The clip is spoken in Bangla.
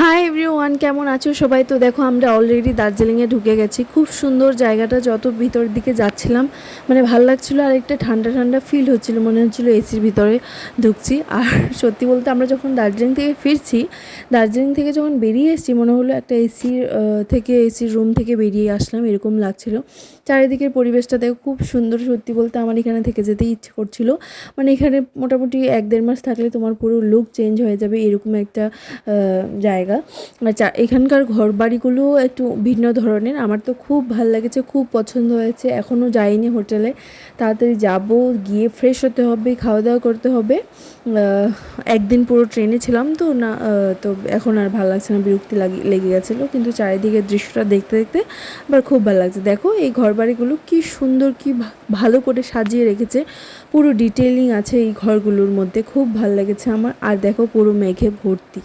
হাই এভরিওয়ান, কেমন আছো সবাই? তো দেখো আমরা অলরেডি দার্জিলিংয়ে ঢুকে গেছি। খুব সুন্দর জায়গাটা, যত ভিতর দিকে যাচ্ছিলাম মানে ভালো লাগছিলো, আর একটা ঠান্ডা ঠান্ডা ফিল হচ্ছিলো, মনে হচ্ছিলো এসির ভিতরে ঢুকছি। আর সত্যি বলতে আমরা যখন দার্জিলিং থেকে ফিরছি, দার্জিলিং থেকে যখন বেরিয়ে এসেছি মনে হলো একটা এসির রুম থেকে বেরিয়ে আসলাম, এরকম লাগছিলো। চারিদিকের পরিবেশটা দেখো খুব সুন্দর। সত্যি বলতে আমার এখানে থেকে যেতেই ইচ্ছে করছিলো। মানে এখানে মোটামুটি 1-1.5 মাস থাকলে তোমার পুরো লুক চেঞ্জ হয়ে যাবে, এরকম একটা জায়গা। আচ্ছা, এখানকার ঘরবাড়িগুলোও একটু ভিন্ন ধরনের। আমার তো খুব ভাল লেগেছে, খুব পছন্দ হয়েছে। এখনও যাইনি হোটেলে, তাড়াতাড়ি যাব, গিয়ে ফ্রেশ হতে হবে, খাওয়া দাওয়া করতে হবে। একদিন পুরো ট্রেনে ছিলাম তো না, তো এখন আর ভালো লাগছে না, বিরক্তি লেগে গেছিলো। কিন্তু চারিদিকের দৃশ্যটা দেখতে দেখতে আবার খুব ভালো লাগছে। দেখো এই ঘরবাড়িগুলো কি সুন্দর, কি ভালো করে সাজিয়ে রেখেছে, পুরো ডিটেইলিং আছে এই ঘরগুলোর মধ্যে। খুব ভালো লেগেছে আমার। আর দেখো পুরো মেঘে ভর্তি।